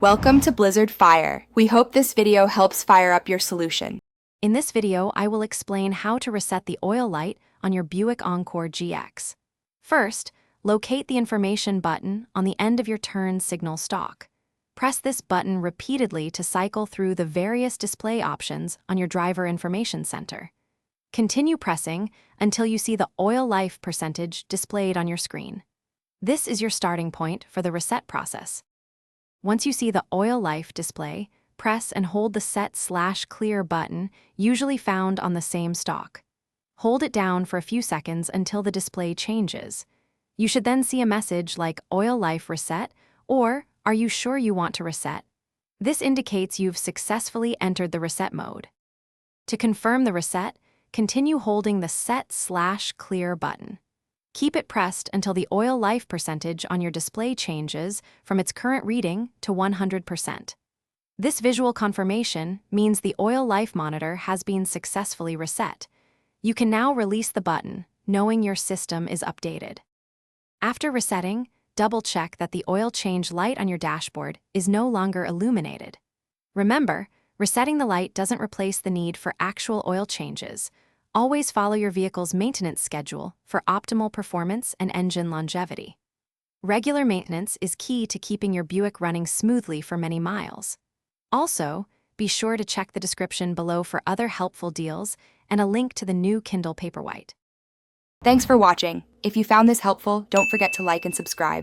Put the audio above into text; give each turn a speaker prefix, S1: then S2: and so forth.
S1: Welcome to Blizzard Fire. We hope this video helps fire up your solution.
S2: In this video, I will explain how to reset the oil light on your Buick Encore GX. First, locate the information button on the end of your turn signal stalk. Press this button repeatedly to cycle through the various display options on your driver information center. Continue pressing until you see the oil life percentage displayed on your screen. This is your starting point for the reset process. Once you see the oil life display, press and hold the Set/Clear button, usually found on the same stalk. Hold it down for a few seconds until the display changes. You should then see a message like Oil Life Reset or Are you sure you want to reset? This indicates you've successfully entered the reset mode. To confirm the reset, continue holding the Set/Clear button. Keep it pressed until the oil life percentage on your display changes from its current reading to 100%. This visual confirmation means the oil life monitor has been successfully reset. You can now release the button, knowing your system is updated. After resetting, double-check that the oil change light on your dashboard is no longer illuminated. Remember, resetting the light doesn't replace the need for actual oil changes. Always follow your vehicle's maintenance schedule for optimal performance and engine longevity. Regular maintenance is key to keeping your Buick running smoothly for many miles. Also, be sure to check the description below for other helpful deals and a link to the new Kindle Paperwhite.
S1: Thanks for watching. If you found this helpful, don't forget to like and subscribe.